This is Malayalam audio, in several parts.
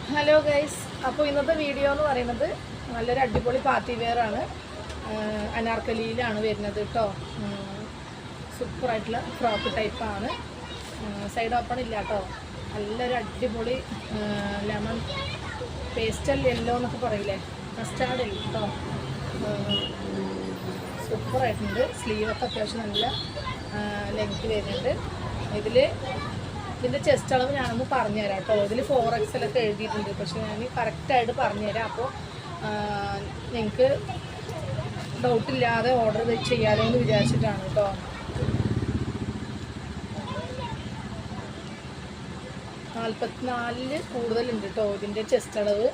ഹലോ ഗൈസ്, അപ്പോൾ ഇന്നത്തെ വീഡിയോ എന്ന് പറയുന്നത് നല്ലൊരു അടിപൊളി പാർട്ടി വെയർ ആണ്. അനാർക്കലിയിലാണ് വരുന്നത് കേട്ടോ. സൂപ്പറായിട്ടുള്ള ഫ്രോക്ക് ടൈപ്പാണ്. സൈഡ് ഓപ്പൺ ഇല്ല കേട്ടോ. നല്ലൊരു അടിപൊളി ലെമൺ പേസ്റ്റൽ യെല്ലോ എന്നൊക്കെ പറയില്ലേ, കസ്റ്റാർഡ് യെല്ലോ കേട്ടോ. സൂപ്പറായിട്ടുണ്ട്. സ്ലീവൊക്കെ അത്യാവശ്യം നല്ല ലെങ്ത് വരുന്നുണ്ട്. ഇതിൻ്റെ ചെസ്റ്റ് അളവ് ഞാനൊന്ന് പറഞ്ഞുതരാം കേട്ടോ. ഇതിൽ 4XL ഒക്കെ എഴുതിയിട്ടുണ്ട്, പക്ഷെ ഞാൻ കറക്റ്റായിട്ട് പറഞ്ഞുതരാം. അപ്പോൾ നിങ്ങൾക്ക് ഡൗട്ടില്ലാതെ ഓർഡർ ചെയ്യാലോ എന്ന് വിചാരിച്ചിട്ടാണ് കേട്ടോ. നാൽപ്പത്തിനാലിൽ കൂടുതലുണ്ട് കേട്ടോ ഇതിൻ്റെ ചെസ്റ്റ് അളവ്.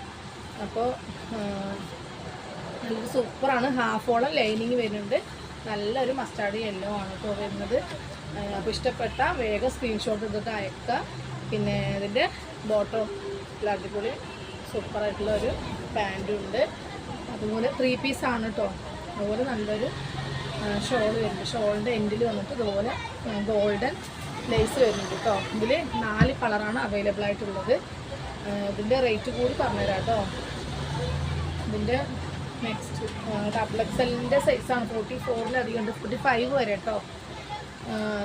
അപ്പോൾ നല്ലൊരു സൂപ്പറാണ്. ഹാഫോളം ലൈനിങ് വരുന്നുണ്ട്. നല്ലൊരു മസ്റ്റാർഡ് യെല്ലോ ആണ് കേട്ടോ വരുന്നത്. അപ്പോൾ ഇഷ്ടപ്പെട്ട വേഗം സ്ക്രീൻഷോട്ട് എടുത്തിട്ട് അയക്കുക. പിന്നെ ഇതിൻ്റെ ബോട്ടം അടിപൊളി സൂപ്പറായിട്ടുള്ള ഒരു പാൻറ്റും ഉണ്ട്. അതുപോലെ 3 പീസാണ് കേട്ടോ. അതുപോലെ നല്ലൊരു ഷോൾ വരുന്നുണ്ട്. ഷോളിൻ്റെ എൻഡിൽ വന്നിട്ട് ഇതുപോലെ ഗോൾഡൻ ലേസ് വരുന്നുണ്ട് കേട്ടോ. ഇതിൽ 4 കളറാണ് അവൈലബിൾ ആയിട്ടുള്ളത്. ഇതിൻ്റെ റേറ്റ് കൂടി പറഞ്ഞുതരാം കേട്ടോ. ഇതിൻ്റെ നെക്സ്റ്റ് XXLൻ്റെ സൈസാണ്. 44-ലധികം ഉണ്ട്. 45 വരെ കേട്ടോ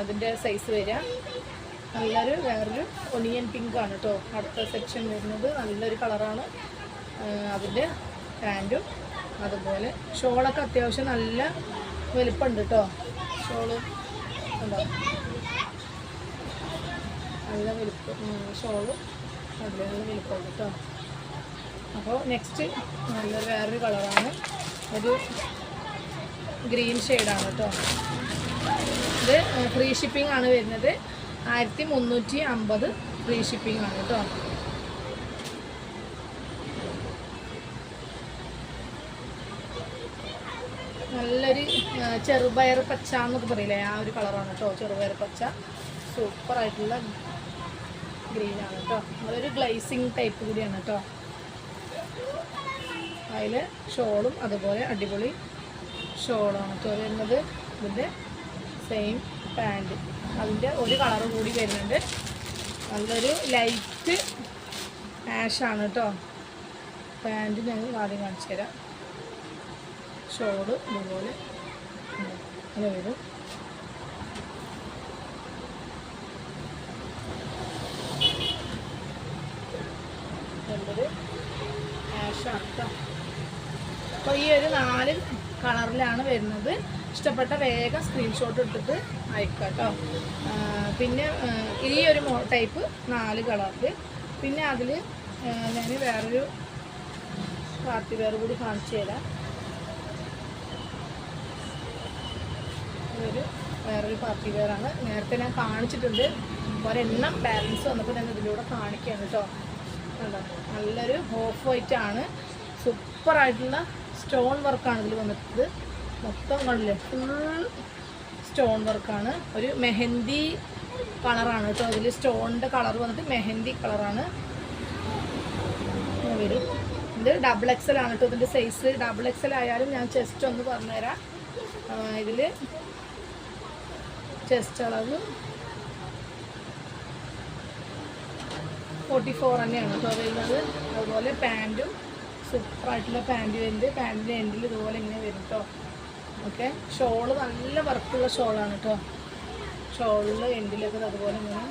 ഇതിൻ്റെ സൈസ് വരിക. നല്ലൊരു വേറൊരു ഒണിയൻ പിങ്ക് ആണ് കേട്ടോ അടുത്ത സെക്ഷൻ വരുന്നത്. നല്ലൊരു കളറാണ്. അതിൻ്റെ പാൻറ്റും അതുപോലെ ഷോളൊക്കെ അത്യാവശ്യം നല്ല വലിപ്പമുണ്ട് കേട്ടോ. ഷോള് ഉണ്ടോ, നല്ല വലിപ്പം ഷോള് നല്ല വലിപ്പമുണ്ട് കേട്ടോ. അപ്പോൾ നെക്സ്റ്റ് നല്ലൊരു വേറൊരു കളറാണ്. ഒരു ഗ്രീൻ ഷെയ്ഡാണ് കേട്ടോ. ഇത് ഫ്രീ ഷിപ്പിംഗ് ആണ് വരുന്നത്. 1350 ഫ്രീ ഷിപ്പിംഗ് ആണ് കേട്ടോ. നല്ലൊരു ചെറുപയർ പച്ച എന്നൊക്കെ പറയില്ലേ, ആ ഒരു കളറാണ് കേട്ടോ. ചെറുപയർ പച്ച സൂപ്പറായിട്ടുള്ള ഗ്രീനാണ് കേട്ടോ. അതൊരു ഗ്ലേസിങ് ടൈപ്പ് കൂടിയാണ് കേട്ടോ. അതിൽ ഷോളും അതുപോലെ അടിപൊളി ഷോളാണ് കേട്ടോ വരുന്നത്. ഇതിൻ്റെ സെയിം പാൻറ്റ് അതിൻ്റെ ഒരു കളറ് കൂടി വരുന്നുണ്ട്. നല്ലൊരു ലൈറ്റ് ആഷാണ് കേട്ടോ പാൻറ്റ്. ഞാൻ ആദ്യം കാണിച്ചു തരാം. ഷോള് ഇതുപോലെ അങ്ങനെ വരും. നല്ലൊരു ആഷാണ് കേട്ടോ. അപ്പോൾ ഈ ഒരു 4 കളറിലാണ് വരുന്നത്. ഇഷ്ടപ്പെട്ട വേഗം സ്ക്രീൻഷോട്ട് എടുത്തിട്ട് അയക്കാം കേട്ടോ. പിന്നെ ഈ ഒരു ടൈപ്പ് 4 കളറിൽ. പിന്നെ അതിൽ ഞാൻ വേറൊരു പാർട്ടി വെയർ കൂടി കാണിച്ചു തരാം. വേറൊരു പാർട്ടി വെയറാണ്. നേരത്തെ ഞാൻ കാണിച്ചിട്ടുണ്ട്. ഒരെണ്ണം ബാലൻസ് വന്നപ്പോൾ ഞാൻ ഇതിലൂടെ കാണിക്കുകയാണ് കേട്ടോ. കണ്ടോ, നല്ലൊരു ഓഫ് വൈറ്റ് ആണ്. സൂപ്പറായിട്ടുള്ള സ്റ്റോൺ വർക്കാണ് ഇതിൽ വന്നിട്ട്. മൊത്തം കണ്ടില്ലേ, ഫുൾ സ്റ്റോൺ വർക്കാണ്. ഒരു മെഹന്തി കളറാണ് കേട്ടോ. അതിൽ സ്റ്റോണിൻ്റെ കളർ വന്നിട്ട് മെഹന്തി കളറാണ് വരും. ഇത് XXL ആണ് കേട്ടോ. ഇതിൻ്റെ സൈസ് XXL ആയാലും ഞാൻ ചെസ്റ്റ് ഒന്ന് പറഞ്ഞുതരാം. ഇതിൽ ചെസ്റ്റ് അളവ് 44 തന്നെയാണ് കേട്ടോ വരുന്നത്. അതുപോലെ പാൻറ്റും സൂപ്പറായിട്ടുള്ള പാൻറ്റ് വരുന്നുണ്ട്. പാൻറ്റിൻ്റെ എൻഡിൽ ഇതുപോലെ ഇങ്ങനെ വരും കേട്ടോ. ഓക്കെ, ഷോള് നല്ല വർക്കുള്ള ഷോളാണ് കേട്ടോ. ഷോളിൽ എൻഡിലൊക്കെ അതുപോലെ ഇങ്ങനെ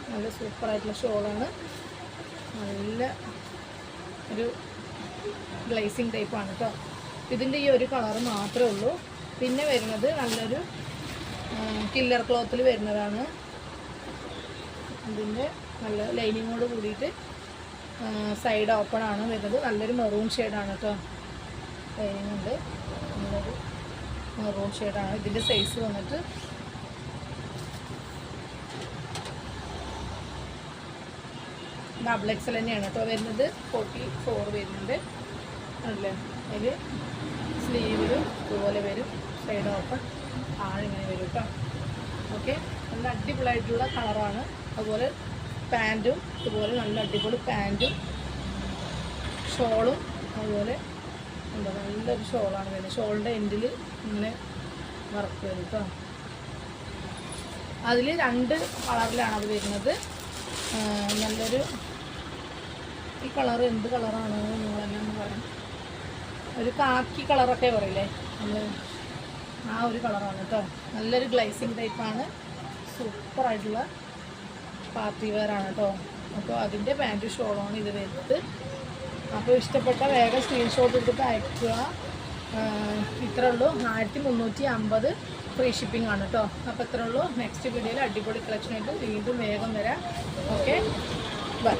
നല്ല സൂപ്പറായിട്ടുള്ള ഷോളാണ്. നല്ല ഒരു ഗ്ലേസിങ് ടൈപ്പാണ് കേട്ടോ. ഇതിൻ്റെ ഈ ഒരു കളറ് മാത്രമേ ഉള്ളൂ. പിന്നെ വരുന്നത് നല്ലൊരു കില്ലർ ക്ലോത്തിൽ വരുന്നതാണ്. ഇതിൻ്റെ നല്ല ലൈനിങ്ങോട് കൂടിയിട്ട് സൈഡ് ഓപ്പൺ ആണ് വരുന്നത്. നല്ലൊരു മെറൂൺ ഷെയ്ഡാണ് കേട്ടോ. ലൈനിങ് ഉണ്ട്. നല്ലൊരു മെറൂൺ ഷെയ്ഡാണ്. ഇതിൻ്റെ സൈസ് വന്നിട്ട് XXL തന്നെയാണ് കേട്ടോ വരുന്നത്. 44 വരുന്നുണ്ട് അല്ലേ. അതിൽ സ്ലീവിലും ഇതുപോലെ വരും. സൈഡ് ഓപ്പൺ ആളിങ്ങനെ വരും കേട്ടോ. ഓക്കെ, നല്ല അടിപൊളിയായിട്ടുള്ള കളറാണ്. അതുപോലെ പാൻറ്റും ഇതുപോലെ നല്ല അടിപൊളി പാൻറ്റും ഷോളും അതുപോലെ എന്താ നല്ലൊരു ഷോളാണ് വരുന്നത്. ഷോളിൻ്റെ എൻഡിൽ ഇങ്ങനെ വർക്ക് വരും കേട്ടോ. അതിൽ 2 കളറിലാണ് അത് വരുന്നത്. നല്ലൊരു ഈ കളർ എന്ത് കളറാണ് നിങ്ങൾ തന്നെ ഒന്ന് പറയാം. ഒരു കാക്കി കളറൊക്കെ പറയില്ലേ നമ്മൾ, ആ ഒരു കളറാണ് കേട്ടോ. നല്ലൊരു ഗ്ലൈസിങ് ടൈപ്പാണ്, സൂപ്പറായിട്ടുള്ള പാർട്ടി വെയർ ആണ് കേട്ടോ. അപ്പോൾ അതിൻ്റെ പാൻറ്റ് ഷോളാണ് ഇത് വരുന്നത്. അപ്പോൾ ഇഷ്ടപ്പെട്ട വേഗം സ്ക്രീൻഷോട്ട് എടുത്തിട്ട് അയക്കുക. ഇത്രേ ഉള്ളൂ. 1350 ഫ്രീ ഷിപ്പിംഗ് ആണ് കേട്ടോ. അപ്പോൾ ഇത്രേ ഉള്ളൂ. നെക്സ്റ്റ് വീഡിയോയിൽ അടിപൊളി കളക്ഷനായിട്ട് വീണ്ടും വേഗം വരാം. Okay, by.